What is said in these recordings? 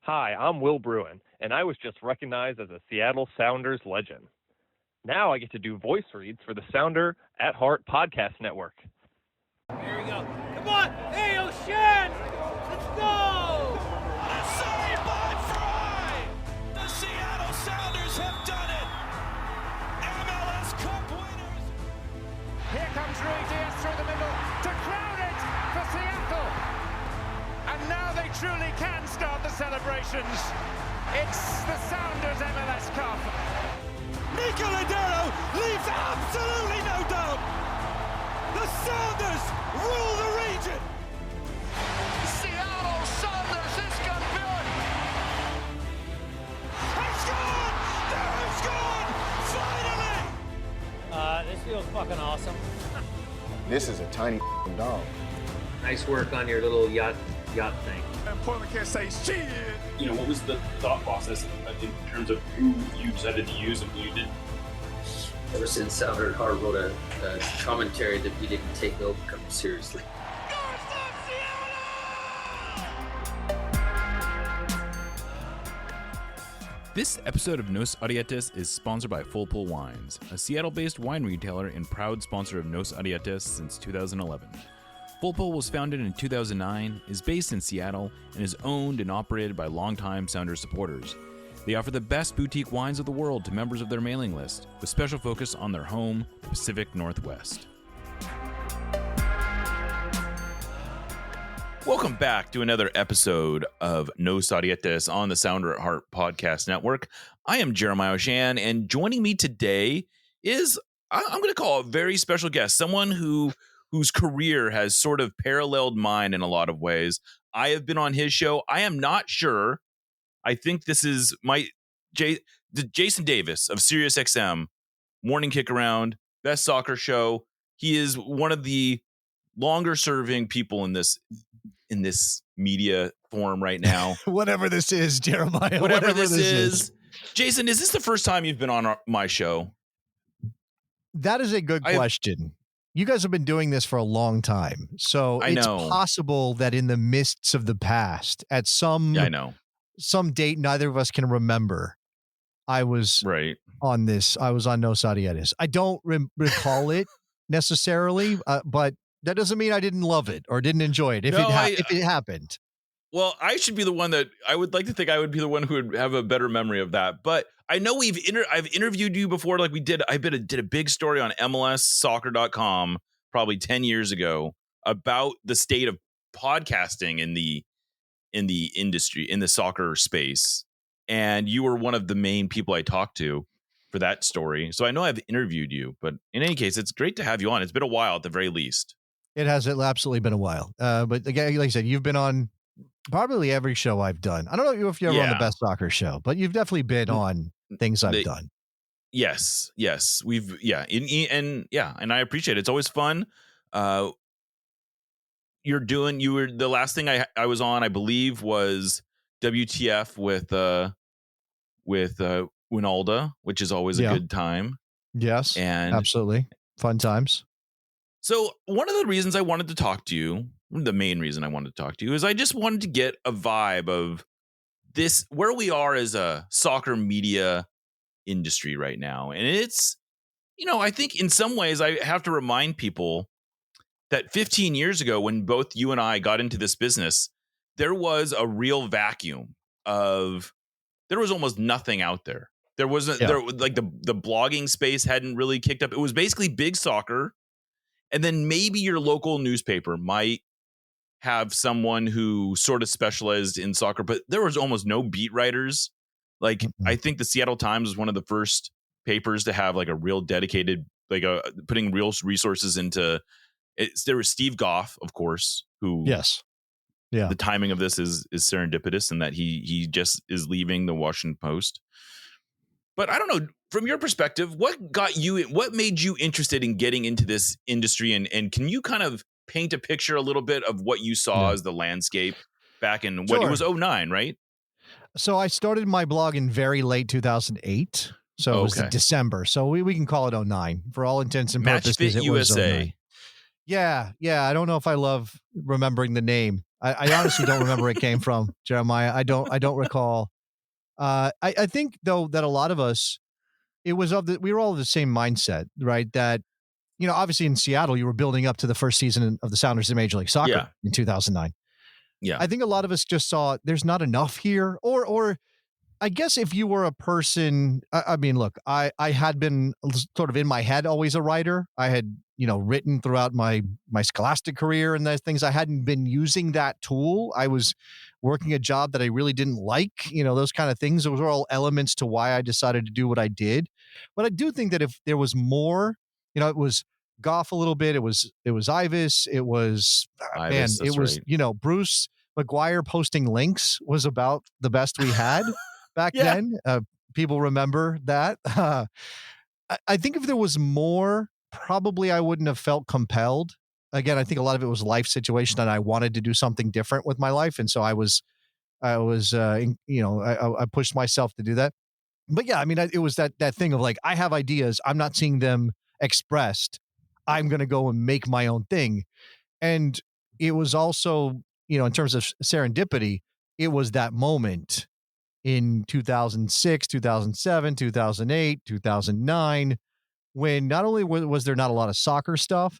Hi, I'm Will Bruin, and I was just recognized as a Seattle Sounders legend. Now I get to do voice reads for the Sounder at Heart podcast network. Here we go. Come on! Hey, O'Shan! Let's go! What a save by Fry! The Seattle Sounders have done it! MLS Cup winners! Here comes Rui Diaz through the middle to crown it for Seattle! And now they truly can start the celebrations. It's the Sounders MLS Cup. Nico Lodeiro leaves absolutely no doubt! The Sounders rule the region! Seattle Sounders is campeón! It's gone! They're gone! Finally! This feels fucking awesome. This is a tiny dog. Nice work on your little yacht thing. And Portland can't say shit. You know, what was the thought process in terms of who you decided to use and who you didn't? Ever since Sounder at Heart wrote a commentary that we didn't take Overcome seriously. This episode of Nos Arietes is sponsored by Full Pull Wines, a Seattle-based wine retailer and proud sponsor of Nos Arietes since 2011. Full Pull was founded in 2009, is based in Seattle, and is owned and operated by longtime Sounders supporters. They offer the best boutique wines of the world to members of their mailing list, with special focus on their home, the Pacific Northwest. Welcome back to another episode of Nos Arietes on the Sounder at Heart podcast network. I am Jeremiah O'Shan, and joining me today is, I'm going to call a very special guest, someone whose career has sort of paralleled mine in a lot of ways. I have been on his show. I am not sure. I think this is Jason Davis of SiriusXM, Morning Kick Around, Best Soccer Show. He is one of the longer serving people in this media form right now. Whatever this is, Jeremiah. Whatever this is. Jason, is this the first time you've been on my show? That is a good question. You guys have been doing this for a long time. So it's possible that in the mists of the past, at some date neither of us can remember, I was on this. I was on Nos Arietes. I don't recall it necessarily, but that doesn't mean I didn't love it or didn't enjoy it if it happened. Well, I should be the one that I would like to think I would be the one who would have a better memory of that. But I know I've interviewed you before. Like did a big story on MLSsoccer.com probably 10 years ago about the state of podcasting in the industry, in the soccer space. And you were one of the main people I talked to for that story. So I know I've interviewed you, but in any case, it's great to have you on. It's been a while at the very least. It has absolutely been a while. But again, like I said, you've been on probably every show I've done. I don't know if you're ever on the Best Soccer Show, but you've definitely been on things I've done. Yes. And I appreciate it. It's always fun. You were the last thing I was on, I believe, was WTF with Winalda, which is always a good time. Yes, and absolutely fun times. So one of the reasons I wanted to talk to you, the main reason I wanted to talk to you, is I just wanted to get a vibe of this, where we are as a soccer media industry right now. And it's, I think in some ways I have to remind people that 15 years ago, when both you and I got into this business, there was a real vacuum there was almost nothing out there. There wasn't the blogging space hadn't really kicked up. It was basically big soccer. And then maybe your local newspaper might have someone who sort of specialized in soccer, but there was almost no beat writers. Like, I think the Seattle Times was one of the first papers to have like a real dedicated, putting real resources into it. There was Steve Goff, of course, who the timing of this is serendipitous in that he just is leaving the Washington Post. But I don't know, from your perspective, what made you interested in getting into this industry? And can you kind of paint a picture a little bit of what you saw as the landscape back in it was 2009, right? So I started my blog in very late 2008. So it was December. So we can call it 2009 for all intents and purposes. Match Fit USA. Yeah. I don't know if I love remembering the name. I honestly don't remember where it came from, Jeremiah. I don't recall. I think though that a lot of us, we were all of the same mindset, right? That, obviously in Seattle, you were building up to the first season of the Sounders in Major League Soccer in 2009. Yeah. I think a lot of us just saw there's not enough here, or I guess if you were a person, I mean, look, I had been sort of in my head always a writer. I had, written throughout my scholastic career and those things. I hadn't been using that tool. I was working a job that I really didn't like, those kind of things. Those were all elements to why I decided to do what I did. But I do think that if there was more, it was Goff a little bit. It was Ivis. It was, Ivis, it was, right. Bruce McGuire posting links was about the best we had back then. People remember that. I think if there was more, probably I wouldn't have felt compelled. Again, I think a lot of it was life situation and I wanted to do something different with my life. And so I pushed myself to do that. But yeah, I mean, it was that thing of like, I have ideas. I'm not seeing them expressed. I'm going to go and make my own thing. And it was also, in terms of serendipity, it was that moment in 2006, 2007, 2008, 2009, when not only was there not a lot of soccer stuff,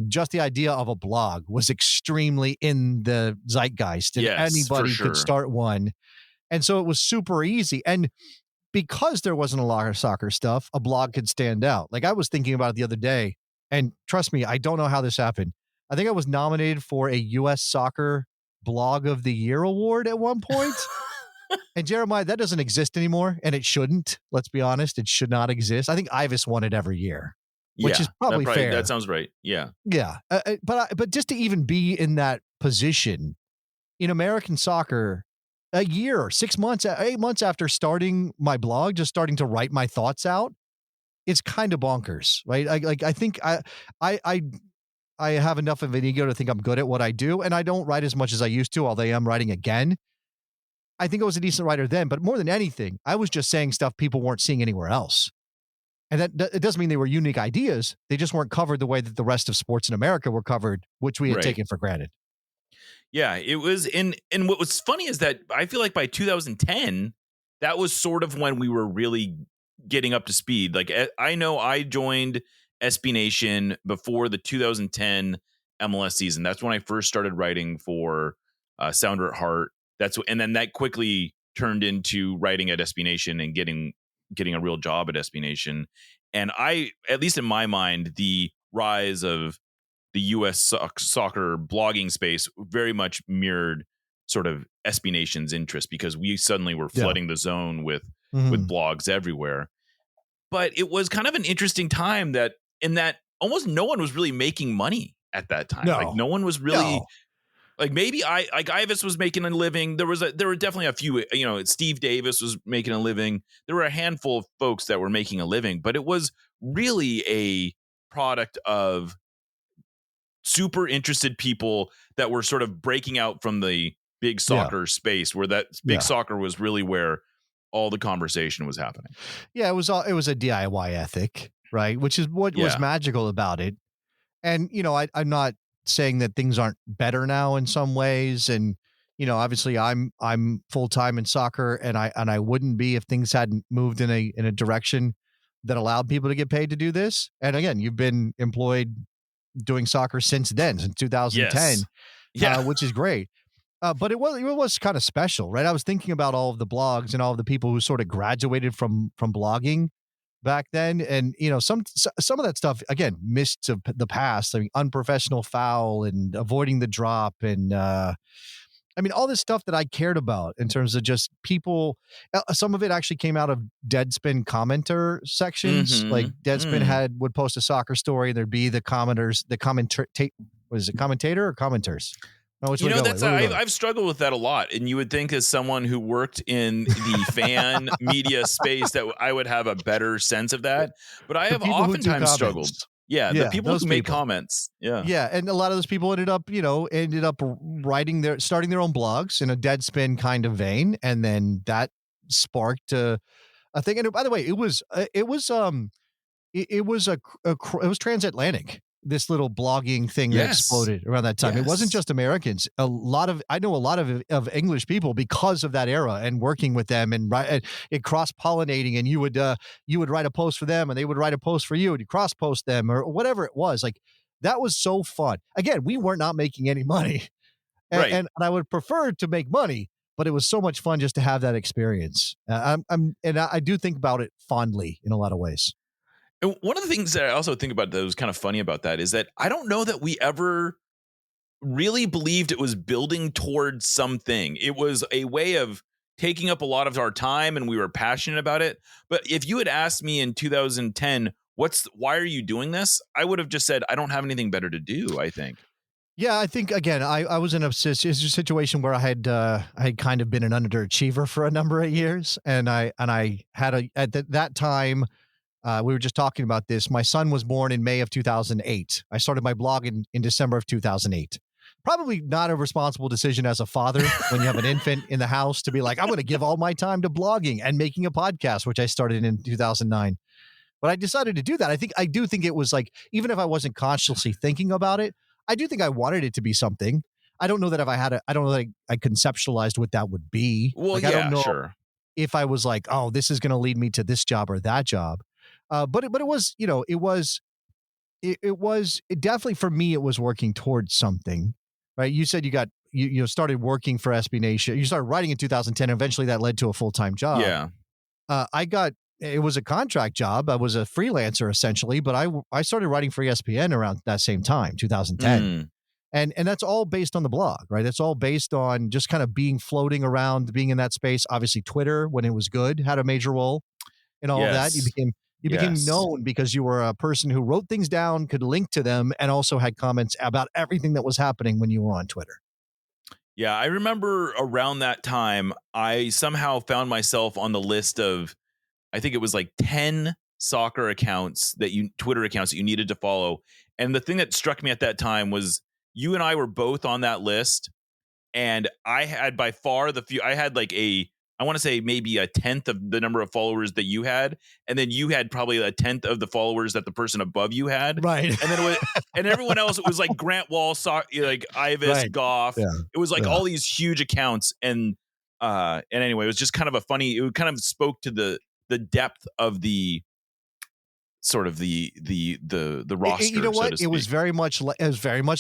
just the idea of a blog was extremely in the zeitgeist, and anybody could start one. And so it was super easy. And because there wasn't a lot of soccer stuff, a blog could stand out. Like I was thinking about it the other day, and trust me, I don't know how this happened. I think I was nominated for a U.S. Soccer Blog of the Year award at one point. And Jeremiah, that doesn't exist anymore, and it shouldn't. Let's be honest, it should not exist. I think Ivis won it every year, which is probably fair. That sounds right. Yeah. But just to even be in that position in American soccer, a year, 6 months, 8 months after starting my blog, just starting to write my thoughts out, it's kind of bonkers, right? I think I have enough of an ego to think I'm good at what I do, and I don't write as much as I used to, although I am writing again. I think I was a decent writer then, but more than anything, I was just saying stuff people weren't seeing anywhere else. And that it doesn't mean they were unique ideas. They just weren't covered the way that the rest of sports in America were covered, which we had taken for granted. Yeah, it was. And what was funny is that I feel like by 2010, that was sort of when we were really getting up to speed. Like I know I joined SB Nation before the 2010 MLS season. That's when I first started writing for Sounder at Heart. And then that quickly turned into writing at SB Nation and getting a real job at SB Nation. And I, at least in my mind, the rise of the U.S. soccer blogging space very much mirrored sort of SB Nation's interest, because we suddenly were flooding the zone with blogs everywhere. But it was kind of an interesting time that almost no one was really making money at that time. Like no one was really. Like maybe Ivis was making a living. There were definitely a few, Steve Davis was making a living. There were a handful of folks that were making a living, but it was really a product of super interested people that were sort of breaking out from the big soccer space, where that big soccer was really where all the conversation was happening. Yeah, it was a DIY ethic, right? Which is what was magical about it. And, I'm not saying that things aren't better now in some ways. And, obviously I'm full-time in soccer, and I wouldn't be if things hadn't moved in a direction that allowed people to get paid to do this. And again, you've been employed doing soccer since 2010, which is great. But it was kind of special, right? I was thinking about all of the blogs and all of the people who sort of graduated from blogging back then. And, some of that stuff, again, mists of the past. I mean, unprofessional foul and avoiding the drop. And, all this stuff that I cared about in terms of just people, some of it actually came out of Deadspin commenter sections. Like Deadspin would post a soccer story, and there'd be the commenters, was it commentator or commenters? I've struggled with that a lot, and you would think as someone who worked in the fan media space that I would have a better sense of that, but I have oftentimes struggled. Yeah, the people who make comments. Yeah, and a lot of those people ended up starting their own blogs in a Deadspin kind of vein, and then that sparked a thing. And by the way, it was transatlantic. this little blogging thing that exploded around that time. It wasn't just Americans. I know a lot of English people because of that era and working with them and it cross-pollinating, and you would write a post for them and they would write a post for you and you cross-post them or whatever it was. Like, that was so fun. Again, we were not making any money and I would prefer to make money, but it was so much fun just to have that experience. I do think about it fondly in a lot of ways. And one of the things that I also think about that was kind of funny about that is that I don't know that we ever really believed it was building towards something. It was a way of taking up a lot of our time and we were passionate about it. But if you had asked me in 2010, why are you doing this? I would have just said, I don't have anything better to do, I think. Yeah, I think, again, I was in a situation where I had kind of been an underachiever for a number of years. And I had at that time, we were just talking about this. My son was born in May of 2008. I started my blog in December of 2008. Probably not a responsible decision as a father when you have an infant in the house to be like, I'm going to give all my time to blogging and making a podcast, which I started in 2009. But I decided to do that. I do think it was like, even if I wasn't consciously thinking about it, I do think I wanted it to be something. I don't know that I don't know that I conceptualized what that would be. Well, I don't know sure. If I was like, oh, this is going to lead me to this job or that job. But it was, it definitely, for me, it was working towards something, right? You said you started working for SB Nation. You started writing in 2010. Eventually that led to a full-time job. Yeah. It was a contract job. I was a freelancer essentially, but I started writing for ESPN around that same time, 2010. And that's all based on the blog, right? That's all based on just kind of floating around, being in that space. Obviously Twitter, when it was good, had a major role in all of that. You became known because you were a person who wrote things down, could link to them, and also had comments about everything that was happening when you were on Twitter. Yeah, I remember around that time, I somehow found myself on the list of, I think it was like 10 soccer accounts Twitter accounts that you needed to follow. And the thing that struck me at that time was you and I were both on that list. And I had by far I had like I want to say maybe a 10th of the number of followers that you had. And then you had probably a 10th of the followers that the person above you had. Right. And then and everyone else, it was like Grant Wall, like Ivis, Goff. Yeah. It was like all these huge accounts. And anyway, it was just kind of it kind of spoke to the depth of the sort of the roster. You know what? So to speak. It was very much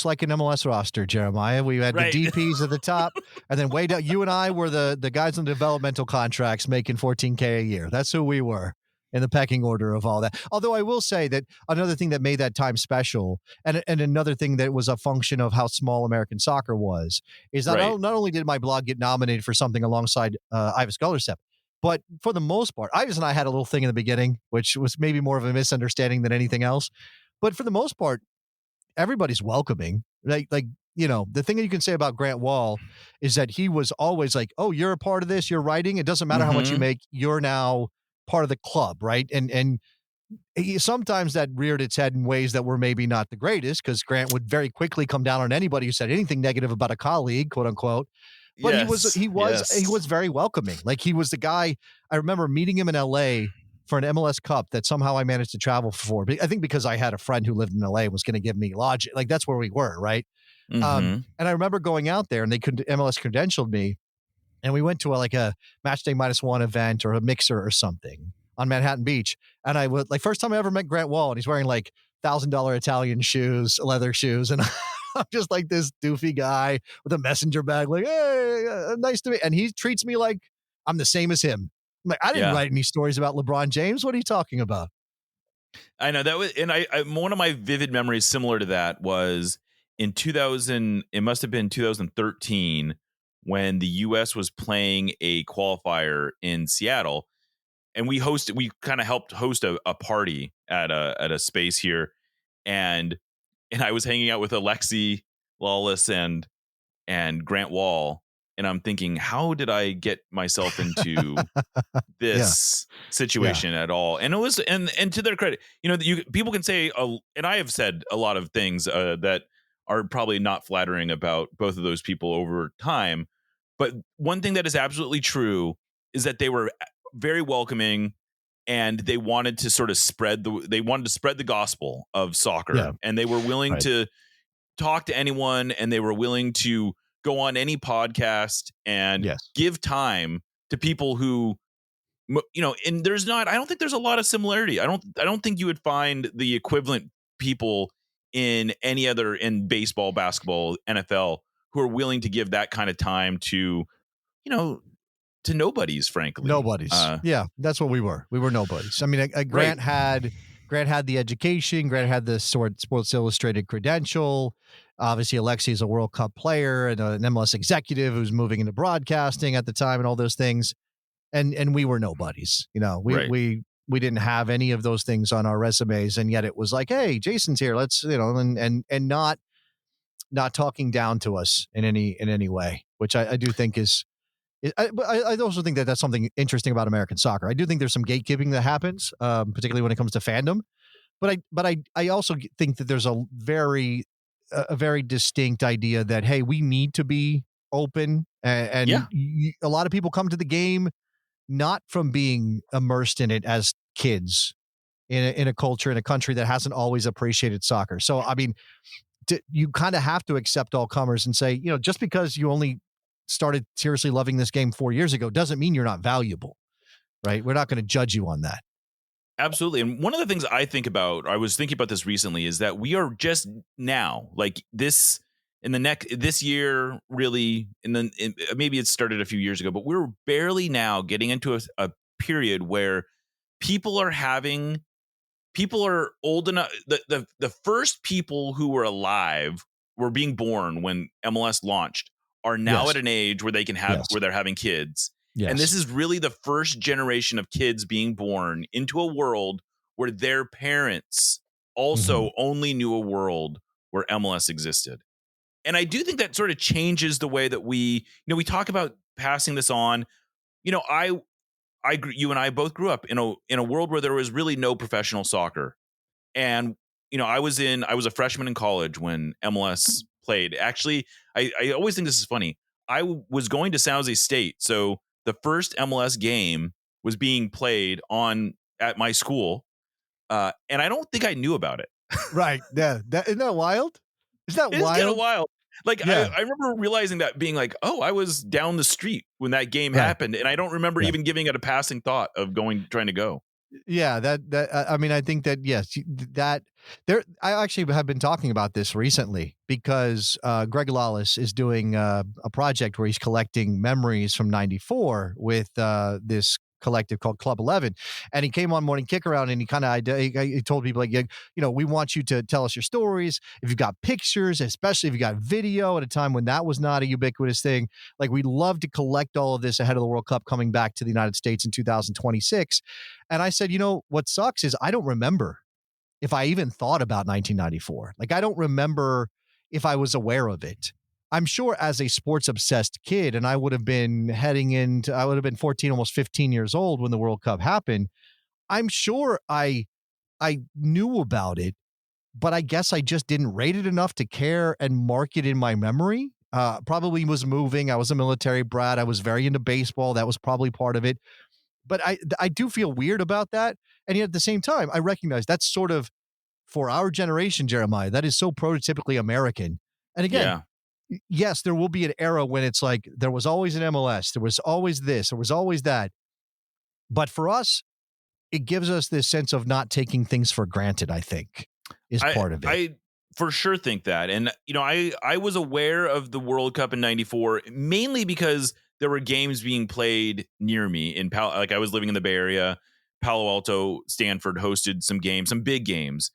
like an MLS roster, Jeremiah. We had the DPs at the top, and then way down. You and I were the guys on developmental contracts making $14K a year. That's who we were in the pecking order of all that. Although I will say that another thing that made that time special, and another thing that was a function of how small American soccer was, is that not only did my blog get nominated for something alongside Ivis Gullerstedt, but for the most part, Ivis and I had a little thing in the beginning, which was maybe more of a misunderstanding than anything else. But for the most part, everybody's welcoming. Like the thing that you can say about Grant Wall is that he was always like, oh, you're a part of this, you're writing. It doesn't matter how much you make, you're now part of the club, right? And sometimes that reared its head in ways that were maybe not the greatest, because Grant would very quickly come down on anybody who said anything negative about a colleague, quote unquote. But he was very welcoming. Like, he was the guy. I remember meeting him in LA for an MLS Cup that somehow I managed to travel for. I think because I had a friend who lived in LA and was going to give me lodging. Like, that's where we were, right? And I remember going out there, and MLS credentialed me, and we went to a Matchday -1 event or a mixer or something on Manhattan Beach. And I would first time I ever met Grant Wall, and he's wearing like $1,000 Italian shoes, leather shoes, and I'm just like this doofy guy with a messenger bag, like, hey, nice to meet. And he treats me like I'm the same as him. I'm like, I didn't write any stories about LeBron James. What are you talking about? I know that was, and I one of my vivid memories similar to that was in 2000. It must have been 2013 when the U.S. was playing a qualifier in Seattle, and we kind of helped host a party at a space here, and I was hanging out with Alexi Lawless and Grant Wall, and I'm thinking, how did I get myself into this situation at all? And it was, and to their credit, people can say, and I have said a lot of things that are probably not flattering about both of those people over time. But one thing that is absolutely true is that they were very welcoming. and they wanted to sort of spread the gospel of soccer, and they were willing to talk to anyone, and they were willing to go on any podcast and give time to people who, and I don't think there's a lot of similarity. I don't think you would find the equivalent people in any other, in baseball, basketball, NFL, who are willing to give that kind of time to nobodies, frankly. Nobodies. That's what we were. We were nobodies. I mean, Grant had the education. Grant had the Sports Illustrated credential. Obviously, Alexi is a World Cup player and an MLS executive who's moving into broadcasting at the time and all those things. And we were nobodies. We didn't have any of those things on our resumes, and yet it was like, hey, Jason's here. Let's, and not talking down to us in any way, which I do think is. I also think that that's something interesting about American soccer. I do think there's some gatekeeping that happens, particularly when it comes to fandom. But I also think that there's a very distinct idea that, hey, we need to be open, and a lot of people come to the game not from being immersed in it as kids in a culture, in a country that hasn't always appreciated soccer. So, I mean, you kind of have to accept all comers and say, just because you only started seriously loving this game 4 years ago doesn't mean you're not valuable, right? We're not going to judge you on that. Absolutely. And one of the things I think about, I was thinking about this recently, is that we are just now, like this year, really, and then maybe it started a few years ago, but we're barely now getting into a period where people are old enough. The first people who were alive, were being born when MLS launched, are now at an age where they can have, where they're having kids. Yes. And this is really the first generation of kids being born into a world where their parents also only knew a world where MLS existed. And I do think that sort of changes the way that we talk about passing this on. You and I both grew up in a world where there was really no professional soccer. And, I was a freshman in college when MLS played. Actually, I always think this is funny. I was going to San Jose State. So the first MLS game was being played at my school. And I don't think I knew about it. Right. Yeah. Isn't that wild? Is that wild? It's kind of wild. Like, I remember realizing that, being like, oh, I was down the street when that game happened. And I don't remember even giving it a passing thought of trying to go. Yeah, I mean, I think that, yes, I actually have been talking about this recently because Greg Lawless is doing a project where he's collecting memories from '94 with this collective called Club 11. And he came on Morning Kick Around and he told people, like, we want you to tell us your stories. If you've got pictures, especially if you got video at a time when that was not a ubiquitous thing, like, we'd love to collect all of this ahead of the World Cup coming back to the United States in 2026. And I said, what sucks is I don't remember if I even thought about 1994. Like, I don't remember if I was aware of it. I'm sure as a sports obsessed kid, and I would have been 14, almost 15 years old when the World Cup happened. I'm sure I knew about it, but I guess I just didn't rate it enough to care and mark it in my memory. Probably was moving. I was a military brat. I was very into baseball. That was probably part of it. But I do feel weird about that. And yet at the same time, I recognize that's sort of, for our generation, Jeremiah, that is so prototypically American. And again, yes, there will be an era when it's like, there was always an MLS, there was always this, there was always that. But for us, it gives us this sense of not taking things for granted, I think, is part of it. I for sure think that. And, I was aware of the World Cup in '94, mainly because there were games being played near me in I was living in the Bay Area. Palo Alto, Stanford hosted some big games.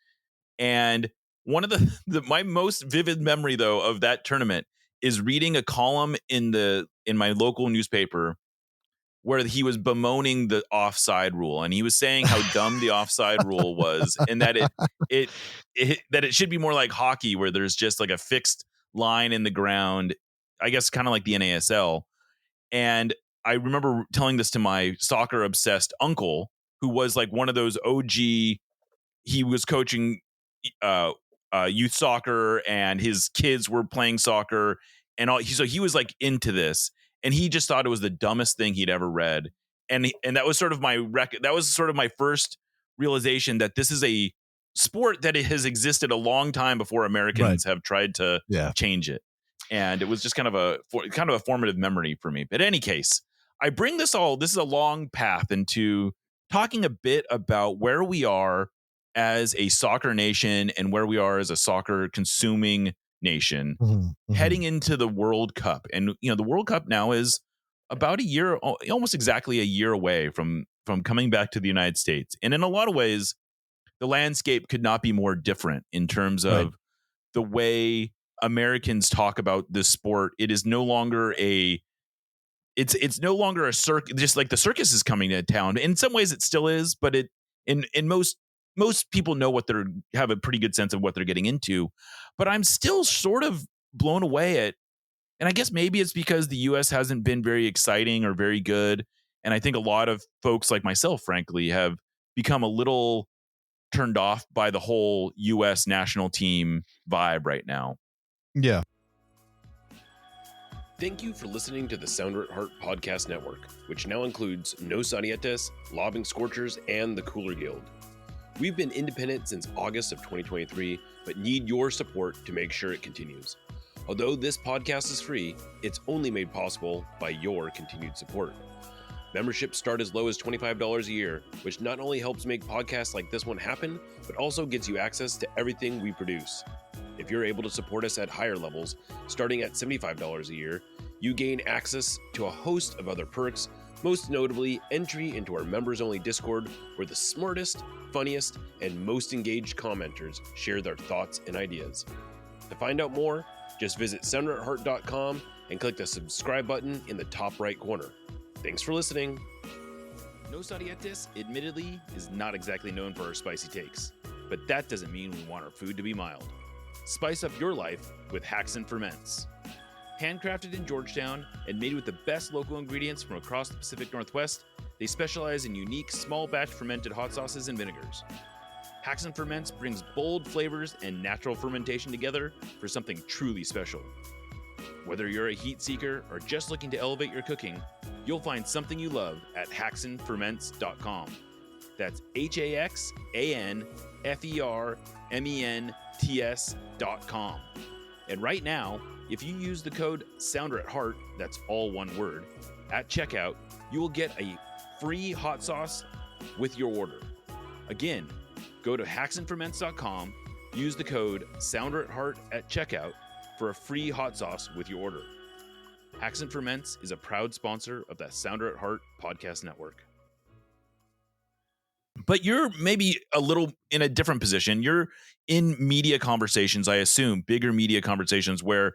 And one of my most vivid memory, though, of that tournament is reading a column in my local newspaper where he was bemoaning the offside rule, and he was saying how dumb the offside rule was, and that it should be more like hockey, where there's just like a fixed line in the ground, I guess, kind of like the NASL. And I remember telling this to my soccer obsessed uncle, who was like one of those OG. He was coaching youth soccer, and his kids were playing soccer, and all. So he was like into this, and he just thought it was the dumbest thing he'd ever read. and that was sort of my first realization that this is a sport that has existed a long time before Americans have tried to change it. And it was just kind of a formative memory for me. But in any case, I bring this is a long path into talking a bit about where we are as a soccer nation and where we are as a soccer consuming nation heading into the World Cup. And, the World Cup now is about almost exactly a year away from coming back to the United States. And in a lot of ways, the landscape could not be more different in terms of the way Americans talk about this sport. It is no longer it's no longer a circus, just like the circus is coming to town. In some ways it still is, but in most people know have a pretty good sense of what they're getting into. But I'm still sort of blown away at, and I guess maybe it's because the US hasn't been very exciting or very good. And I think a lot of folks like myself, frankly, have become a little turned off by the whole US national team vibe right now. Yeah. Thank you for listening to the Sounder at Heart Podcast Network, which now includes Nos Arietes, Lobbing Scorchers, and the Cooler Guild. We've been independent since August of 2023, but need your support to make sure it continues. Although this podcast is free, it's only made possible by your continued support. Memberships start as low as $25 a year, which not only helps make podcasts like this one happen, but also gets you access to everything we produce. If you're able to support us at higher levels, starting at $75 a year, you gain access to a host of other perks, most notably entry into our members-only Discord, where the smartest, funniest, and most engaged commenters share their thoughts and ideas. To find out more, just visit sounderatheart.com and click the subscribe button in the top right corner. Thanks for listening. Nos Arietes, admittedly, is not exactly known for our spicy takes, but that doesn't mean we want our food to be mild. Spice up your life with Haxon Ferments. Handcrafted in Georgetown and made with the best local ingredients from across the Pacific Northwest, they specialize in unique small batch fermented hot sauces and vinegars. Haxon Ferments brings bold flavors and natural fermentation together for something truly special. Whether you're a heat seeker or just looking to elevate your cooking, you'll find something you love at haxonferments.com. That's HAXANFERMENTS.com. And right now, if you use the code SOUNDERATHEART, that's all one word, at checkout, you will get a free hot sauce with your order. Again, go to haxonferments.com, use the code SOUNDERATHEART at checkout for a free hot sauce with your order. Haxon Ferments is a proud sponsor of the Sounder at Heart Podcast Network. But you're maybe a little in a different position. You're in media conversations, I assume, bigger media conversations where,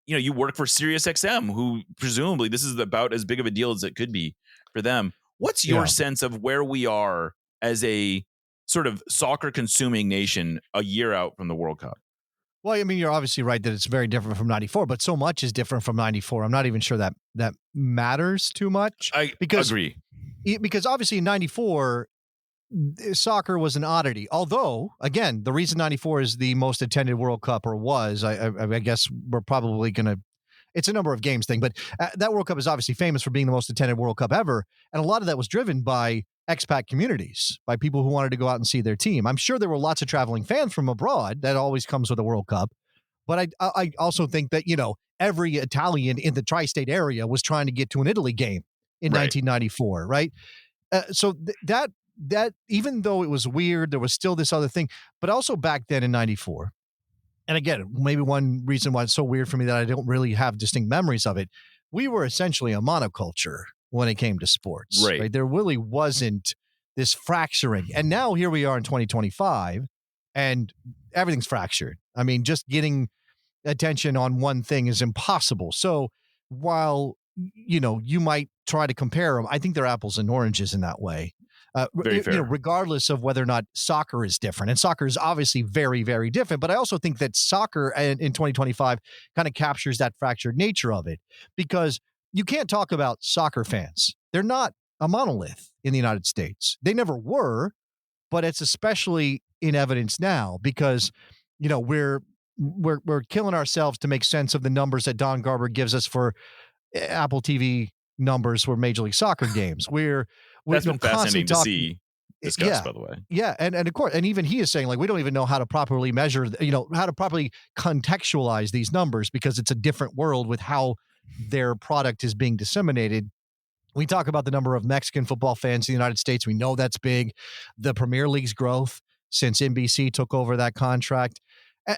you work for SiriusXM, who presumably this is about as big of a deal as it could be for them. What's your sense of where we are as a sort of soccer consuming nation a year out from the World Cup? Well, I mean, you're obviously right that it's very different from 94, but so much is different from 94. I'm not even sure that matters too much. I agree. Because obviously in 94, soccer was an oddity. Although, again, the reason 94 is the most attended World Cup, or was, I guess we're probably going to, it's a number of games thing, but that World Cup is obviously famous for being the most attended World Cup ever. And a lot of that was driven by expat communities, by people who wanted to go out and see their team. I'm sure there were lots of traveling fans from abroad. That always comes with a World Cup. But I also think that, every Italian in the tri-state area was trying to get to an Italy game in 1994, right? So that even though it was weird, there was still this other thing. But also back then in 94, and again, maybe one reason why it's so weird for me that I don't really have distinct memories of it, we were essentially a monoculture when it came to sports. Right? There really wasn't this fracturing. And now here we are in 2025, and everything's fractured. I mean, just getting attention on one thing is impossible. So while, you might try to compare them, I think they're apples and oranges in that way. Very fair. Regardless of whether or not soccer is different. And soccer is obviously very, very different. But I also think that soccer in 2025 kind of captures that fractured nature of it, because you can't talk about soccer fans. They're not a monolith in the United States. They never were, but it's especially in evidence now because, we're killing ourselves to make sense of the numbers that Don Garber gives us for Apple TV numbers for Major League Soccer games. That's been fascinating to see discussed, by the way. Yeah, and of course, and even he is saying, like, we don't even know how to properly measure, how to properly contextualize these numbers because it's a different world with how their product is being disseminated. We talk about the number of Mexican football fans in the United States. We know that's big. The Premier League's growth since NBC took over that contract.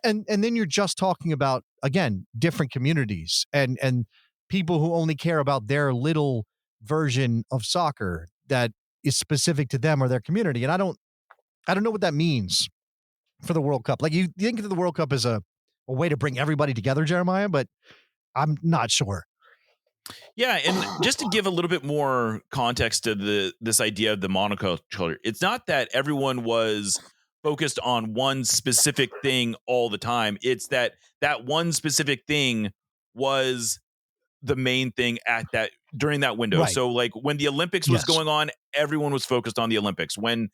And then you're just talking about, again, different communities and people who only care about their little version of soccer that is specific to them or their community. And I don't know what that means for the World Cup. Like, you think that the World Cup is a way to bring everybody together, Jeremiah, but I'm not sure. Yeah, and just to give a little bit more context to this idea of the monoculture, it's not that everyone was focused on one specific thing all the time. It's that one specific thing was the main thing during that window. Right. So like when the Olympics was going on, everyone was focused on the Olympics. When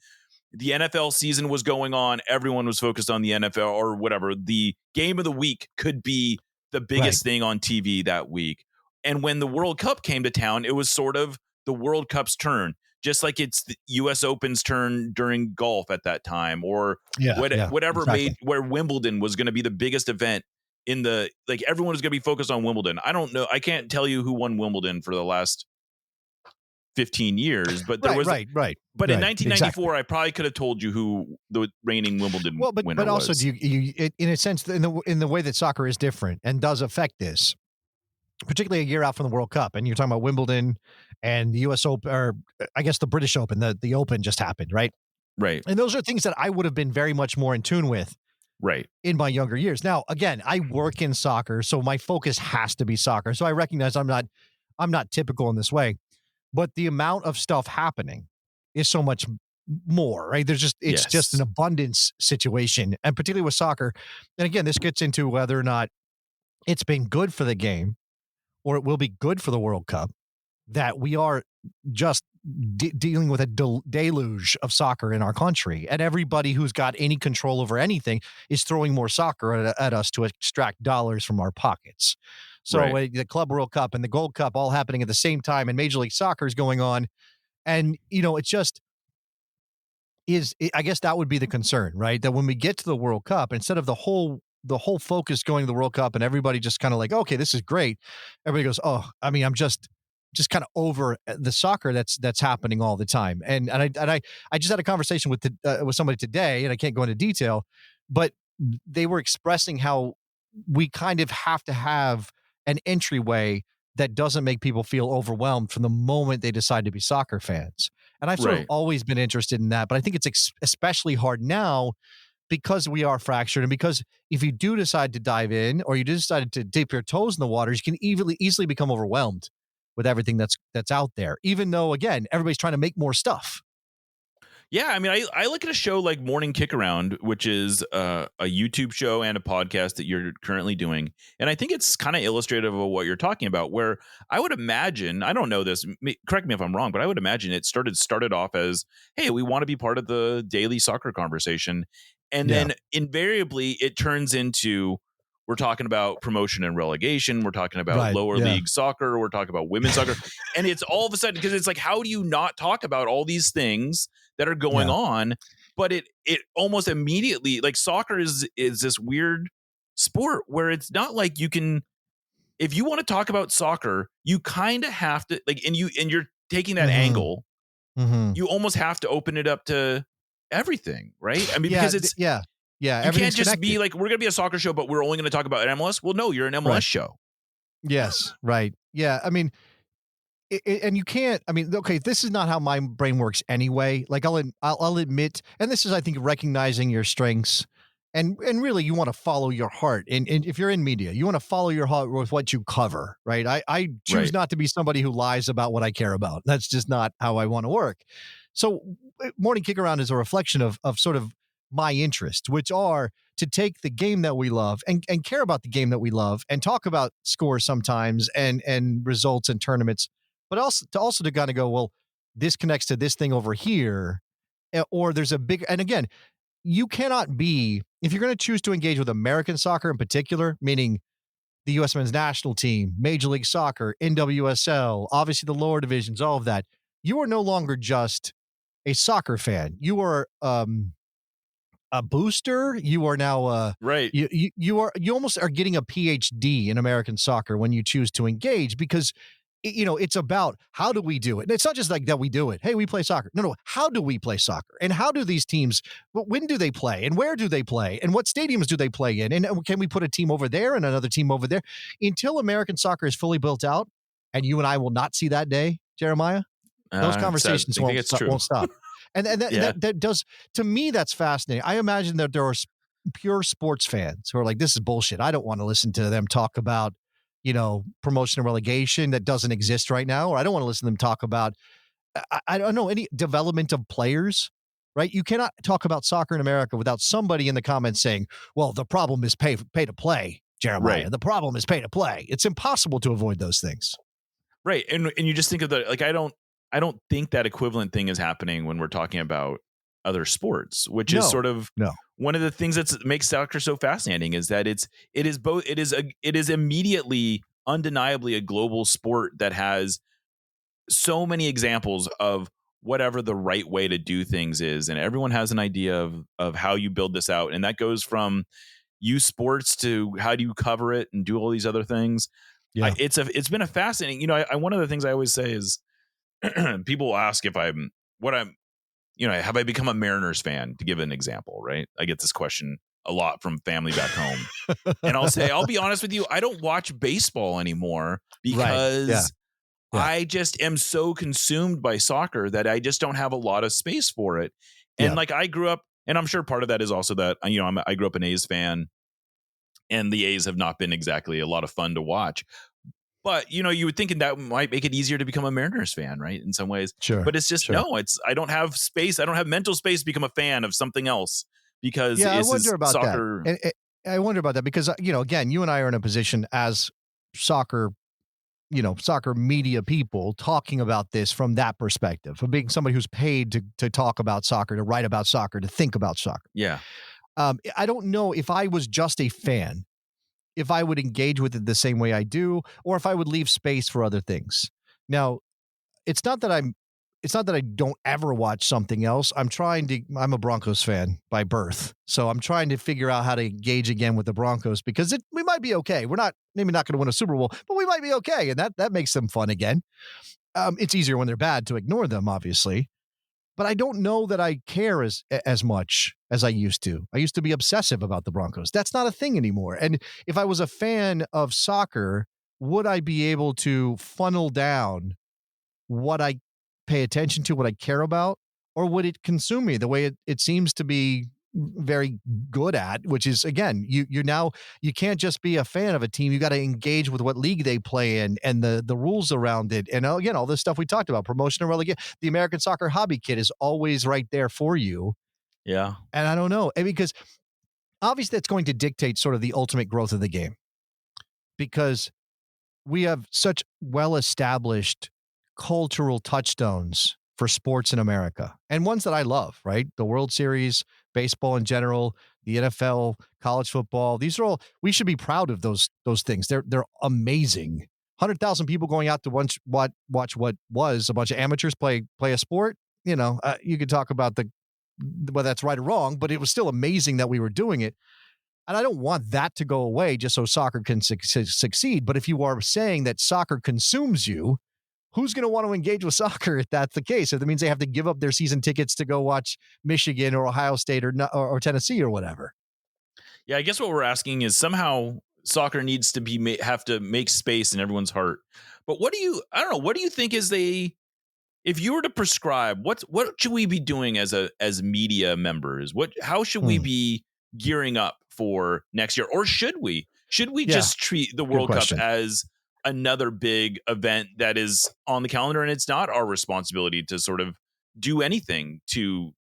the NFL season was going on, everyone was focused on the NFL or whatever. The game of the week could be the biggest thing on TV that week. And when the World Cup came to town, it was sort of the World Cup's turn, just like it's the U.S. Open's turn during golf at that time, or whatever exactly. Where Wimbledon was going to be the biggest event everyone was going to be focused on Wimbledon. I don't know. I can't tell you who won Wimbledon for the last 15 years, but there was right. But in 1994, I probably could have told you who the reigning Wimbledon winner was. But also, do you in a sense, in the way that soccer is different and does affect this, particularly a year out from the World Cup, and you're talking about Wimbledon and the U.S. Open, or I guess the British Open, the Open just happened, right? Right. And those are things that I would have been very much more in tune with, right, in my younger years. Now, again, I work in soccer, so my focus has to be soccer. So I recognize I'm not typical in this way, but the amount of stuff happening is so much more, right? It's just an abundance situation, and particularly with soccer. And again, this gets into whether or not it's been good for the game, or it will be good for the World Cup, that we are just dealing with a deluge of soccer in our country. And everybody who's got any control over anything is throwing more soccer at us to extract dollars from our pockets. So the Club World Cup and the Gold Cup all happening at the same time, and Major League Soccer is going on. And, it just I guess that would be the concern, right? That when we get to the World Cup, instead of the whole focus going to the World Cup and everybody just kind of like, okay, this is great. Everybody goes, oh, I mean, I'm just kind of over the soccer that's happening all the time. And I just had a conversation with somebody today, and I can't go into detail, but they were expressing how we kind of have to have an entryway that doesn't make people feel overwhelmed from the moment they decide to be soccer fans. And I've sort of always been interested in that, but I think it's especially hard now because we are fractured, and because if you do decide to dive in, or you decide to dip your toes in the waters, you can easily become overwhelmed with everything that's out there, even though, again, everybody's trying to make more stuff. Yeah, I mean, I look at a show like Morning Kick Around, which is a YouTube show and a podcast that you're currently doing. And I think it's kind of illustrative of what you're talking about, where I would imagine, I don't know this, correct me if I'm wrong, but I would imagine it started off as, hey, we want to be part of the daily soccer conversation. And then invariably it turns into, we're talking about promotion and relegation. We're talking about lower league soccer. We're talking about women's soccer. And it's all of a sudden, because it's like, how do you not talk about all these things that are going on? But it almost immediately, like, soccer is this weird sport where it's not like you can, if you want to talk about soccer, you kind of have to, like, and you're taking that angle, you almost have to open it up to everything, right? I mean, because it's you can't just connected. be like, we're going to be a soccer show, but we're only going to talk about MLS. Well, no, you're an MLS show. Yes, right. Yeah, I mean, and you can't. I mean, okay, this is not how my brain works anyway. Like, I'll admit, and this is, I think, recognizing your strengths, and really, you want to follow your heart. And if you're in media, you want to follow your heart with what you cover, right? I choose not to be somebody who lies about what I care about. That's just not how I want to work. So, Morning Kick Around is a reflection of sort of my interests, which are to take the game that we love and care about the game that we love and talk about scores sometimes and results in tournaments, but also to kind of go, well, this connects to this thing over here, or there's a big, and again, you cannot be, if you're going to choose to engage with American soccer in particular, meaning the U.S. men's national team, Major League Soccer, NWSL, obviously the lower divisions, all of that. You are no longer just a soccer fan. You are a booster. You are now right. You almost are getting a PhD in American soccer when you choose to engage, because it's about how do we do it. And it's not just like that we do it. Hey, we play soccer. No. How do we play soccer? And how do these teams, when do they play? And where do they play? And what stadiums do they play in? And can we put a team over there and another team over there? Until American soccer is fully built out, and you and I will not see that day, Jeremiah, those conversations won't stop. And that does, to me, that's fascinating. I imagine that there are pure sports fans who are like, this is bullshit. I don't want to listen to them talk about, promotion and relegation that doesn't exist right now. Or I don't want to listen to them talk about, I don't know, any development of players, right? You cannot talk about soccer in America without somebody in the comments saying, well, the problem is pay to play, Jeremiah. Right. The problem is pay to play. It's impossible to avoid those things. Right. And you just think of I don't think that equivalent thing is happening when we're talking about other sports, which is sort of one of the things that makes soccer so fascinating, is that it is immediately, undeniably a global sport that has so many examples of whatever the right way to do things is. And everyone has an idea of how you build this out. And that goes from youth sports to how do you cover it and do all these other things. Yeah. It's been a fascinating, one of the things I always say is people will ask if have I become a Mariners fan, to give an example, right? I get this question a lot from family back home. And I'll say, I'll be honest with you, I don't watch baseball anymore because I just am so consumed by soccer that I just don't have a lot of space for it. And I grew up, and I'm sure part of that is also that, I grew up an A's fan, and the A's have not been exactly a lot of fun to watch. But, you would think that might make it easier to become a Mariners fan, right? In some ways. Sure. But it's just, I don't have space. I don't have mental space to become a fan of something else, because I wonder about soccer. That. I wonder about that because, again, you and I are in a position as soccer media people talking about this from that perspective, of being somebody who's paid to talk about soccer, to write about soccer, to think about soccer. Yeah. I don't know if I was just a fan, if I would engage with it the same way I do, or if I would leave space for other things. Now, it's not that I don't ever watch something else. I'm a Broncos fan by birth. So I'm trying to figure out how to engage again with the Broncos, because we might be okay. We're maybe not going to win a Super Bowl, but we might be okay. And that makes them fun again. It's easier when they're bad to ignore them, obviously. But I don't know that I care as much as I used to. I used to be obsessive about the Broncos. That's not a thing anymore. And if I was a fan of soccer, would I be able to funnel down what I pay attention to, what I care about, or would it consume me the way it seems to be very good at, which is, again, you can't just be a fan of a team. You got to engage with what league they play in and the rules around it. And again, all this stuff we talked about, promotion and relegation. The American Soccer Hobby Kit is always right there for you. Yeah. And I don't know, because obviously that's going to dictate sort of the ultimate growth of the game, because we have such well-established cultural touchstones for sports in America, and ones that I love, right? The World Series, baseball in general, the NFL, college football. These are all, we should be proud of those things. They're amazing. 100,000 people going out to watch what was a bunch of amateurs play a sport. You could talk about whether that's right or wrong, but it was still amazing that we were doing it. And I don't want that to go away just so soccer can succeed. But if you are saying that soccer consumes you, who's going to want to engage with soccer if that's the case? If that means they have to give up their season tickets to go watch Michigan or Ohio State or Tennessee or whatever. Yeah, I guess what we're asking is somehow soccer needs to have to make space in everyone's heart. But what do you think is if you were to prescribe, what should we be doing as media members? How should we be gearing up for next year? Or should we just treat the World Cup as another big event that is on the calendar, and it's not our responsibility to sort of do anything to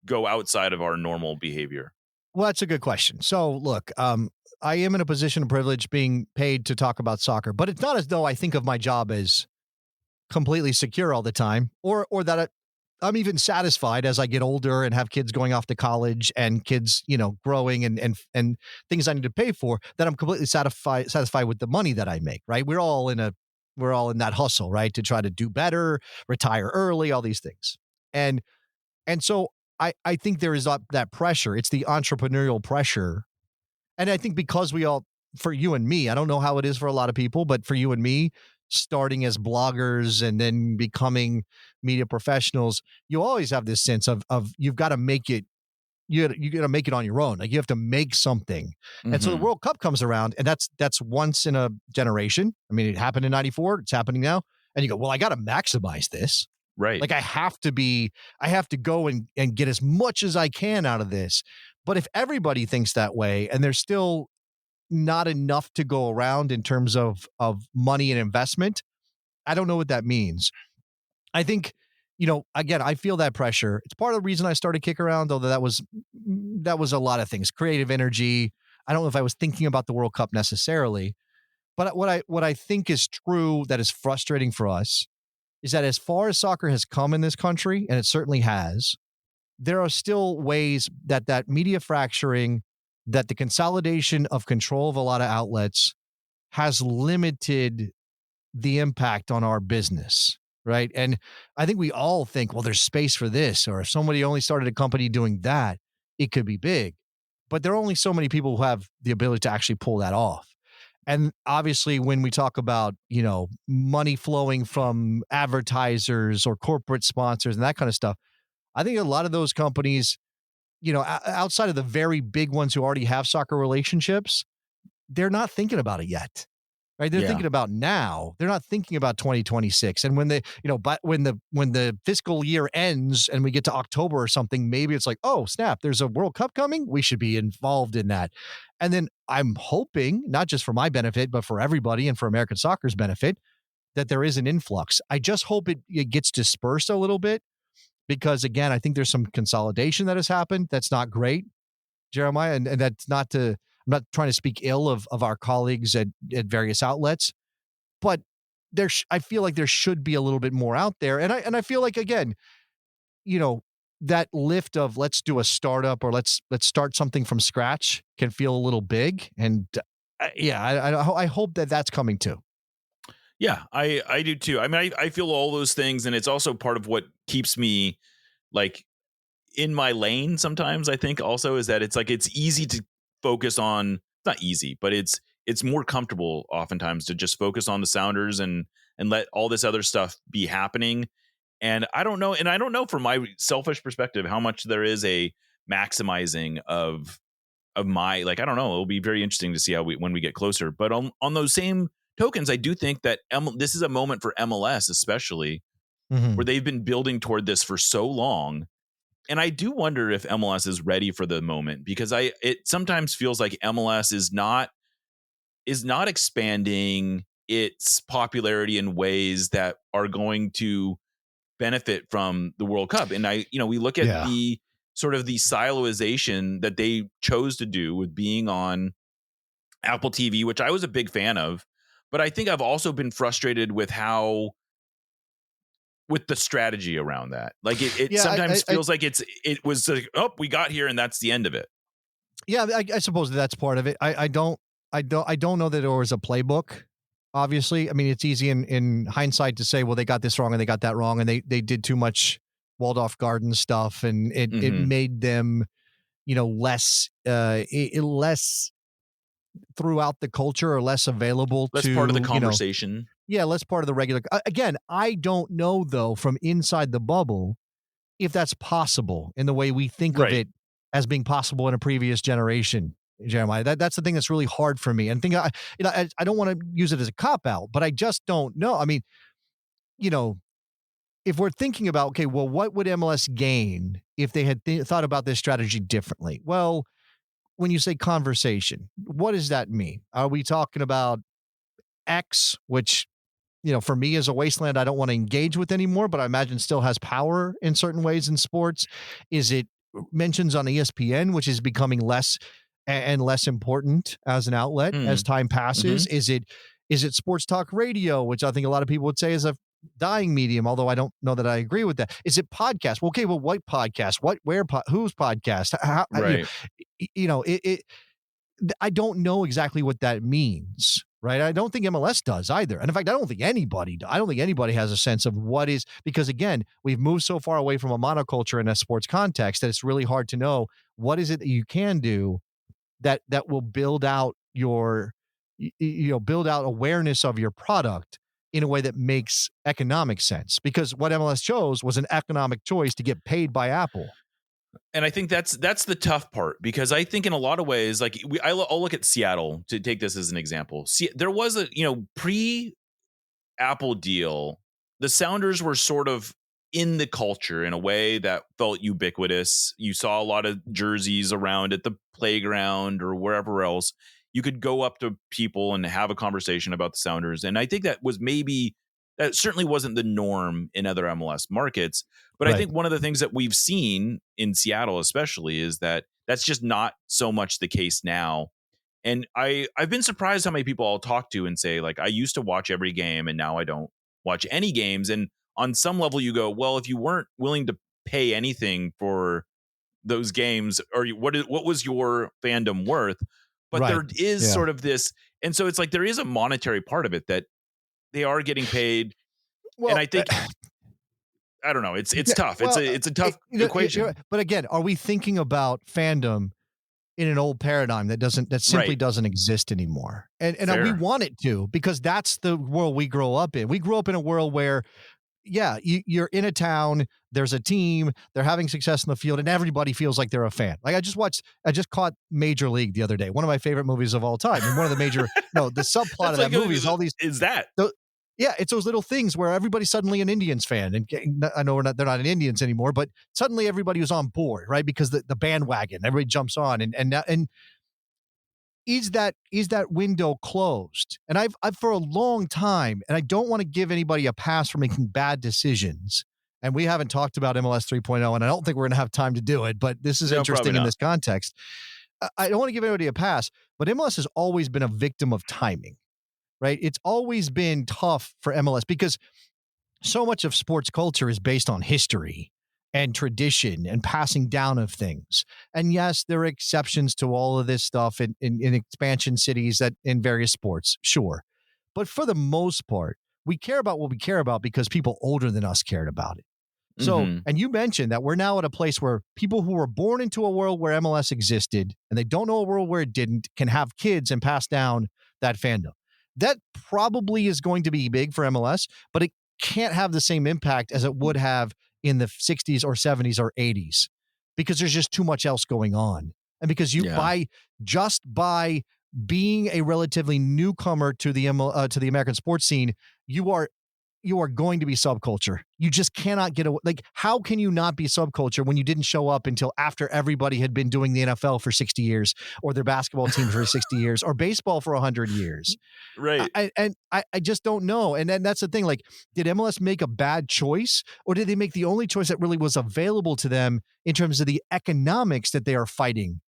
go outside of our normal behavior? Well, that's a good question. So look, I am in a position of privilege being paid to talk about soccer, but it's not as though I think of my job as completely secure all the time, or that I'm even satisfied as I get older and have kids going off to college and kids, growing and things I need to pay for, that I'm completely satisfied with the money that I make, right? We're all in that hustle, right? To try to do better, retire early, all these things. And so I think there is that pressure. It's the entrepreneurial pressure. And I think because for you and me, I don't know how it is for a lot of people, but for you and me, starting as bloggers and then becoming media professionals, you always have this sense of you've got to make it. You got to make it on your own. Like, you have to make something. Mm-hmm. And so the World Cup comes around, and that's once in a generation. I mean, it happened in '94. It's happening now. And you go, well, I got to maximize this. Right. Like, I have to go and get as much as I can out of this. But if everybody thinks that way, and there's still not enough to go around in terms of money and investment, I don't know what that means. I think, again, I feel that pressure. It's part of the reason I started Kick Around, although that was a lot of things. Creative energy. I don't know if I was thinking about the World Cup necessarily, but what I think is true that is frustrating for us is that as far as soccer has come in this country, and it certainly has, there are still ways that media fracturing, that the consolidation of control of a lot of outlets has limited the impact on our business, right? And I think we all think, well, there's space for this, or if somebody only started a company doing that, it could be big. But there are only so many people who have the ability to actually pull that off. And obviously, when we talk about, money flowing from advertisers or corporate sponsors and that kind of stuff, I think a lot of those companies, outside of the very big ones who already have soccer relationships, they're not thinking about it yet, right? They're thinking about now. They're not thinking about 2026. And when but when the fiscal year ends and we get to October or something, maybe it's like, oh, snap, there's a World Cup coming. We should be involved in that. And then I'm hoping, not just for my benefit, but for everybody and for American soccer's benefit, that there is an influx. I just hope it gets dispersed a little bit. Because, again, I think there's some consolidation that has happened. That's not great, Jeremiah. And that's I'm not trying to speak ill of our colleagues at various outlets. But I feel like there should be a little bit more out there. And I feel like, again, that lift of let's do a startup or let's start something from scratch can feel a little big. And, I hope that that's coming too. Yeah, I do too. I mean, I feel all those things, and it's also part of what keeps me like in my lane sometimes. I think also is that it's like it's easy to focus on, not easy, but it's more comfortable oftentimes to just focus on the Sounders and let all this other stuff be happening. And I don't know from my selfish perspective how much there is a maximizing of my, like, I don't know. It'll be very interesting to see when we get closer. But on those same tokens, I do think that this is a moment for MLS, especially where they've been building toward this for so long. And I do wonder if MLS is ready for the moment, because it sometimes feels like MLS is not expanding its popularity in ways that are going to benefit from the World Cup. And we look at the sort of the siloization that they chose to do with being on Apple TV, which I was a big fan of. But I think I've also been frustrated with with the strategy around that. Like it sometimes feels like it was like, oh, we got here and that's the end of it. Yeah, I suppose that's part of it. I don't know that there was a playbook. Obviously, I mean, it's easy in hindsight to say, well, they got this wrong and they got that wrong, and they did too much walled-off garden stuff, and it made them, less throughout the culture, or less available less part of the conversation. Less part of the regular. Again, I don't know, though, from inside the bubble, if that's possible in the way we think of it as being possible in a previous generation, Jeremiah. That's the thing that's really hard for me. And I don't want to use it as a cop-out, but I just don't know. I mean, if we're thinking about, okay, well, what would MLS gain if they had thought about this strategy differently? Well, when you say conversation, what does that mean? Are we talking about X, which, for me as a wasteland, I don't want to engage with anymore, but I imagine still has power in certain ways in sports? Is it mentions on ESPN, which is becoming less and less important as an outlet as time passes? Is it sports talk radio, which I think a lot of people would say is a dying medium, although I don't know that I agree with that. Is it podcast? Well, okay, well, what podcast? Whose podcast? How, right. I don't know exactly what that means, right? I don't think MLS does either. And in fact, I don't think anybody has a sense of what is, because again, we've moved so far away from a monoculture in a sports context that it's really hard to know what is it that you can do that will build out build out awareness of your product in a way that makes economic sense. Because what MLS chose was an economic choice to get paid by Apple. And I think that's the tough part, because I think in a lot of ways, like I'll look at Seattle to take this as an example. See, there was a, pre-Apple deal, the Sounders were sort of in the culture in a way that felt ubiquitous. You saw a lot of jerseys around at the playground or wherever else. You could go up to people and have a conversation about the Sounders. And I think that certainly wasn't the norm in other MLS markets. But right. I think one of the things that we've seen in Seattle especially is that that's just not so much the case now. And I've been surprised how many people I'll talk to and say, like, I used to watch every game and now I don't watch any games. And on some level you go, well, if you weren't willing to pay anything for those games, or what was your fandom worth? But right. There is sort of this. And so it's like there is a monetary part of it that they are getting paid. Well, and I think I don't know. It's tough. Well, it's a tough equation. But again, are we thinking about fandom in an old paradigm that simply right. doesn't exist anymore? And we want it to, because that's the world we grow up in. We grew up in a world where, yeah, you're in a town, there's a team, they're having success in the field, and everybody feels like they're a fan. Like I just caught Major League the other day, one of my favorite movies of all time. And one of the major, the subplot of that movie is all these. Is that? Yeah, it's those little things where everybody's suddenly an Indians fan, and I know they're not an Indians anymore, but suddenly everybody was on board, right? Because the bandwagon, everybody jumps on, and is that window closed? And I've for a long time, and I don't want to give anybody a pass for making bad decisions. And we haven't talked about MLS 3.0, and I don't think we're going to have time to do it, but this is interesting in this context. I don't want to give anybody a pass, but MLS has always been a victim of timing. Right? It's always been tough for MLS because so much of sports culture is based on history and tradition and passing down of things. And yes, there are exceptions to all of this stuff in expansion cities that in various sports, sure. But for the most part, we care about what we care about because people older than us cared about it. So, and you mentioned that we're now at a place where people who were born into a world where MLS existed and they don't know a world where it didn't can have kids and pass down that fandom. That probably is going to be big for MLS, but it can't have the same impact as it would have in the 60s or 70s or 80s because there's just too much else going on. And because by being a relatively newcomer to the American sports scene, you are going to be subculture. You just cannot get away. Like, how can you not be subculture when you didn't show up until after everybody had been doing the NFL for 60 years or their basketball team for 60 years or baseball for 100 years? Right. I just don't know. And then that's the thing. Like, did MLS make a bad choice, or did they make the only choice that really was available to them in terms of the economics that they are fighting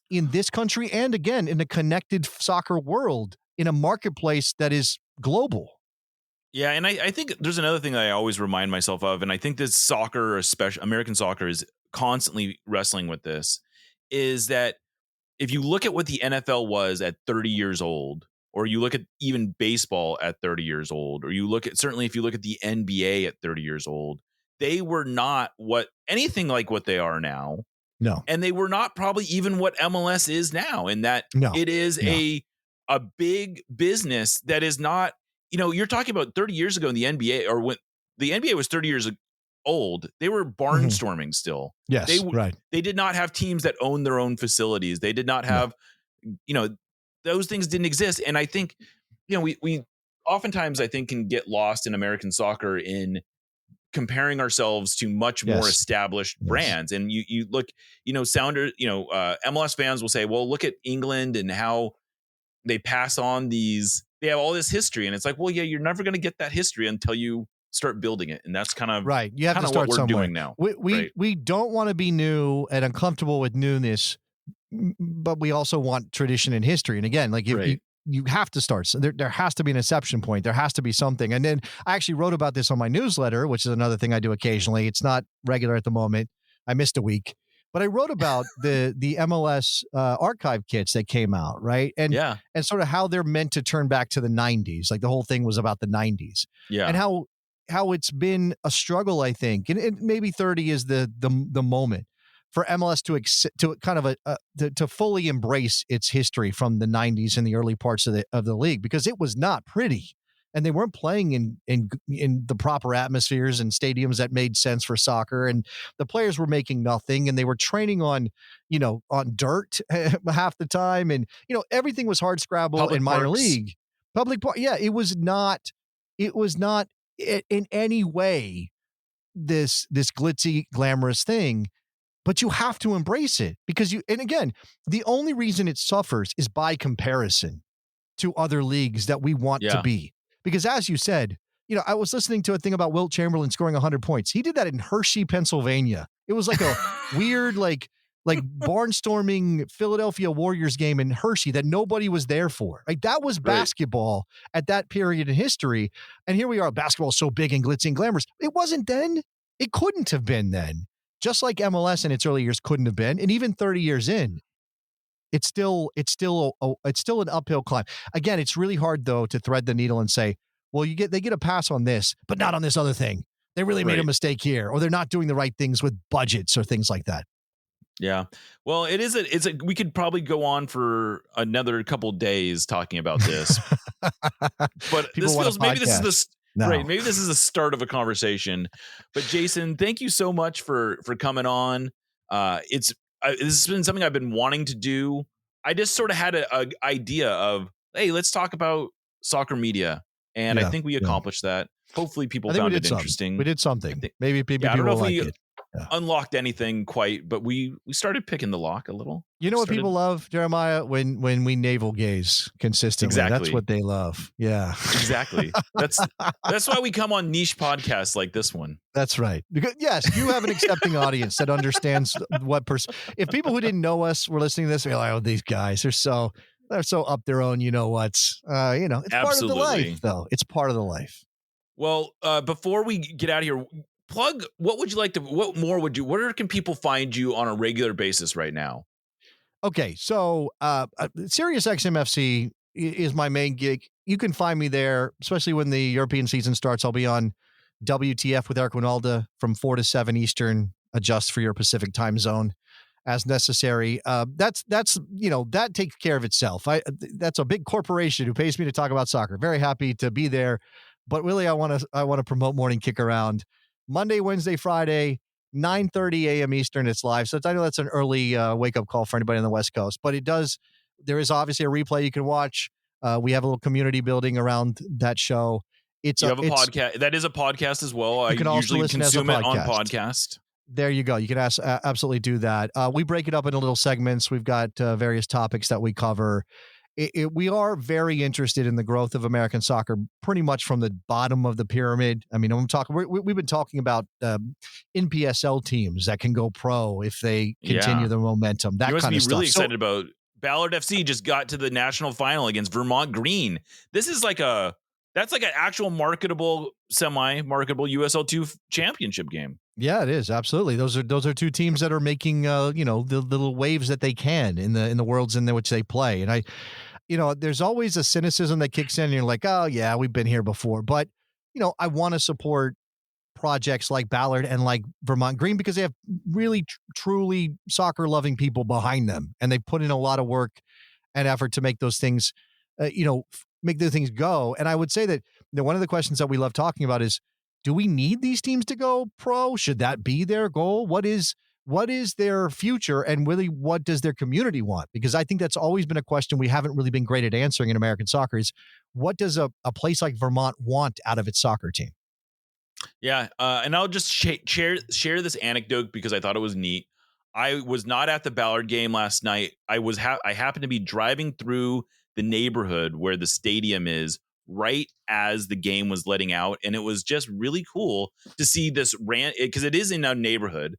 in this country and, again, in the connected soccer world in a marketplace that is global? Yeah, and I think there's another thing that I always remind myself of, and I think this soccer, especially American soccer, is constantly wrestling with this, is that if you look at what the NFL was at 30 years old, or you look at even baseball at 30 years old, or certainly if you look at the NBA at 30 years old, they were not anything like what they are now. No. And they were not probably even what MLS is now, in that it is a big business that is not. You're talking about 30 years ago in the NBA, or when the NBA was 30 years old, they were barnstorming still. Yes, right. They did not have teams that owned their own facilities. They did not have, those things didn't exist. And I think, we oftentimes, I think, can get lost in American soccer in comparing ourselves to much more established brands. And you look, MLS fans will say, well, look at England and how they pass on they have all this history, and it's like, well, yeah, you're never going to get that history until you start building it, and that's kind of right. You have to start what we're somewhere. Doing now. We don't want to be new and uncomfortable with newness, but we also want tradition and history. And again, like you have to start. So there has to be an exception point. There has to be something. And then I actually wrote about this on my newsletter, which is another thing I do occasionally. It's not regular at the moment. I missed a week, but I wrote about the MLS archive kits that came out, right? And sort of how they're meant to turn back to the 90s. Like the whole thing was about the 90s. Yeah. And how it's been a struggle, I think. And maybe 30 is the moment for MLS to kind of to fully embrace its history from the 90s and the early parts of the league, because it was not pretty, and they weren't playing in the proper atmospheres and stadiums that made sense for soccer, and the players were making nothing, and they were training on dirt half the time, and everything was hard scrabble in minor league. It was not in any way this glitzy, glamorous thing. But you have to embrace it, because and again, the only reason it suffers is by comparison to other leagues that we want to be. Because as you said, I was listening to a thing about Wilt Chamberlain scoring 100 points. He did that in Hershey, Pennsylvania. It was like a weird, like barnstorming Philadelphia Warriors game in Hershey that nobody was there for. Like that was basketball at that period in history. And here we are, basketball so big and glitzy and glamorous. It wasn't then. It couldn't have been then. Just like MLS in its early years couldn't have been, and even 30 years in, it's still an uphill climb. Again, it's really hard though to thread the needle and say, well, they get a pass on this, but not on this other thing. They really made a mistake here, or they're not doing the right things with budgets or things like that. Yeah. Well, we could probably go on for another couple days talking about this, but this feels maybe this is Right. Maybe this is the start of a conversation, but Jason, thank you so much for coming on. This has been something I've been wanting to do. I just sort of had a idea of, hey, let's talk about soccer media. And I think we accomplished that. Hopefully people found it interesting. We did something. Maybe people will like it. Unlocked anything quite, but we started picking the lock a little. What people love, Jeremiah, when we navel gaze consistently. Exactly. That's what they love. Yeah, exactly. That's why we come on niche podcasts like this one. That's right. Because, yes, you have an accepting audience that understands what if people who didn't know us were listening to this, they're like, oh, these guys are so up their own. It's Absolutely. part of the life, though. It's part of the life. Well, before we get out of here, plug, where can people find you on a regular basis right now? Okay, so Sirius XM FC is my main gig. You can find me there, especially when the European season starts. I'll be on WTF with Eric Winalda from 4 to 7 Eastern, adjust for your Pacific time zone as necessary. That takes care of itself. That's a big corporation who pays me to talk about soccer. Very happy to be there. But really, I want to promote Morning Kick Around. Monday, Wednesday, Friday, 9:30 a.m. Eastern. It's live. So I know that's an early wake-up call for anybody on the West Coast. But there is obviously a replay you can watch. We have a little community building around that show. You have a podcast. That is a podcast as well. You can also usually consume it on podcast. There you go. You can absolutely do that. We break it up into little segments. We've got various topics that we cover. We are very interested in the growth of American soccer, pretty much from the bottom of the pyramid. I mean, we've been talking about NPSL teams that can go pro if they continue their momentum. That kind of stuff. Really excited about Ballard FC just got to the national final against Vermont Green. This is that's like an actual semi-marketable USL2 championship game. Yeah, it is. Absolutely. Those are two teams that are making the little waves that they can in the worlds in which they play. And there's always a cynicism that kicks in and you're like, oh yeah, we've been here before. But I want to support projects like Ballard and like Vermont Green because they have really truly soccer loving people behind them, and they put in a lot of work and effort to make those things make those things go. And I would say that one of the questions that we love talking about is, do we need these teams to go pro? Should that be their goal? What is their future, and really what does their community want? Because I think that's always been a question we haven't really been great at answering in American soccer is, what does a place like Vermont want out of its soccer team? Yeah, and I'll just share this anecdote because I thought it was neat. I was not at the Ballard game last night. I happened to be driving through the neighborhood where the stadium is right as the game was letting out, and it was just really cool to see this because it is in a neighborhood,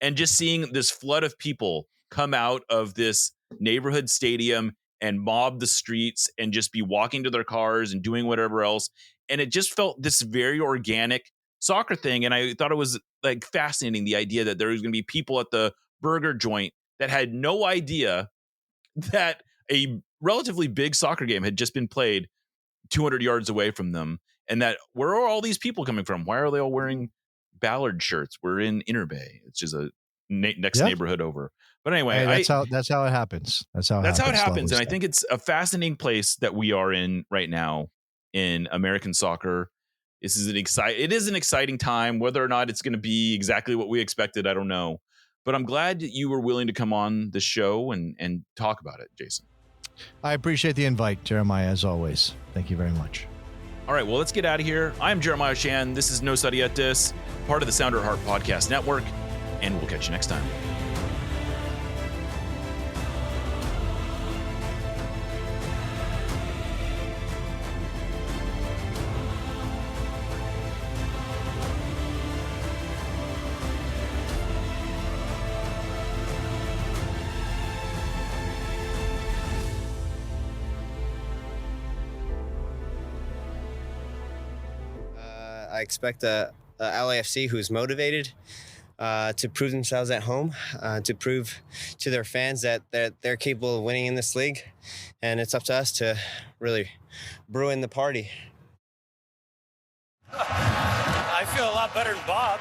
and just seeing this flood of people come out of this neighborhood stadium and mob the streets and just be walking to their cars and doing whatever else. And it just felt this very organic soccer thing. And I thought it was like fascinating, the idea that there was going to be people at the burger joint that had no idea that a relatively big soccer game had just been played 200 yards away from them. And that, where are all these people coming from? Why are they all wearing Ballard shirts? We're in Interbay. It's just a next neighborhood over. But anyway, hey, that's how it happens. That's how it happens. And I think it's a fascinating place that we are in right now in American soccer. It is an exciting time. Whether or not it's going to be exactly what we expected, I don't know. But I'm glad that you were willing to come on the show and talk about it, Jason. I appreciate the invite, Jeremiah, as always. Thank you very much. All right, well, let's get out of here. I'm Jeremiah Shan. This is No Sadietis, part of the Sounder at Heart Podcast Network, and we'll catch you next time. I expect a LAFC who's motivated to prove themselves at home, to prove to their fans that they're capable of winning in this league. And it's up to us to really brew in the party. I feel a lot better than Bob.